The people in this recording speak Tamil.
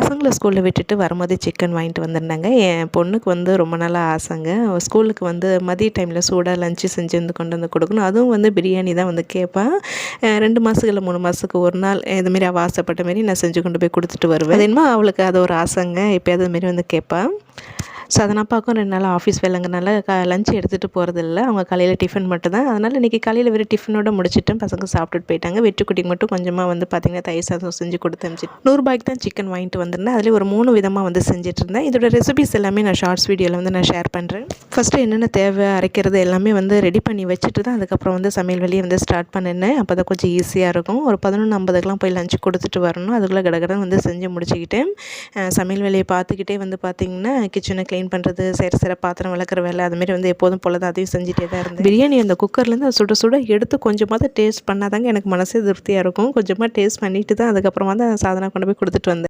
பசங்களை ஸ்கூலில் விட்டுட்டு வரும்போது சிக்கன் வாங்கிட்டு வந்திருந்தாங்க. என் பொண்ணுக்கு வந்து ரொம்ப நாளாக ஆசைங்க. அவள் ஸ்கூலுக்கு வந்து மதிய டைமில் சூடாக லஞ்சு செஞ்சு வந்து கொண்டு வந்து கொடுக்கணும். அதுவும் வந்து பிரியாணி தான் வந்து கேட்பா. 2 மாதத்துக்கு இல்லை 3 மாதத்துக்கு ஒரு நாள் இதுமாரி அவள் ஆசைப்பட்ட மாரி நான் செஞ்சு கொண்டு போய் கொடுத்துட்டு வருவேன். அது என்னமோ அவளுக்கு அது ஒரு ஆசைங்க. எப்போயாவது அதுமாரி வந்து கேட்பா. ஸோ அதை அப்பாவுக்கும் 2 நாள் ஆஃபீஸ் வேலைங்கிறனால லஞ்ச் எடுத்துகிட்டு போகிறதில்ல. அவங்க காலையில் டிஃபன் மட்டும் தான். அதனால் இன்றைக்கி காலையில் வெறும் டிஃபனோடு முடிச்சுட்டேன். பசங்க சாப்பிட்டுட்டு போயிட்டாங்க. வெட்டுக்குட்டிக்கு மட்டும் கொஞ்சமாக வந்து பார்த்திங்கன்னா தயிர் சாதம் செஞ்சு கொடுத்து அனுப்பிச்சிட்டு ₹100 தான் சிக்கன் வாங்கிட்டு வந்திருந்தேன். அதில் ஒரு 3 விதமாக வந்து செஞ்சுட்ருந்தேன். இதோட ரெசிபிஸ் எல்லாமே நான் ஷார்ட்ஸ் வீடியோவில் வந்து நான் ஷேர் பண்ணுறேன். ஃபஸ்ட்டு என்னென்ன தேவை அரைக்கிறது எல்லாமே வந்து ரெடி பண்ணி வச்சுட்டு தான் அதுக்கப்புறம் வந்து சமையல் வேலையை வந்து ஸ்டார்ட் பண்ணினேன். அப்போ தான் கொஞ்சம் ஈஸியாக இருக்கும். ஒரு 11:50க்கெலாம் போய் லஞ்ச் கொடுத்துட்டு வரணும். அதுக்குள்ளே கடகடன்னு வந்து செஞ்சு முடிச்சுக்கிட்டேன். சமையல் வேலையை பார்த்துக்கிட்டே வந்து பார்த்திங்கன்னா கிச்சனை க்ளீன் பண்ணுறது, சில பாத்திரம் விளக்குற வேலை அதுமாரி வந்து எப்போதும் போல தான் அதையும் செஞ்சுட்டே தான் இருந்தேன். பிரியாணி அந்த குக்கர்லேருந்து சுட சுட எடுத்து கொஞ்சமாவது டேஸ்ட் பண்ணாதாங்க எனக்கு மனசே திருப்தியாக இருக்கும். கொஞ்சமாக டேஸ்ட் பண்ணிவிட்டு தான் அதுக்கப்புறமா தான் சாதனா கொண்டு போய் கொடுத்துட்டு வந்தேன்.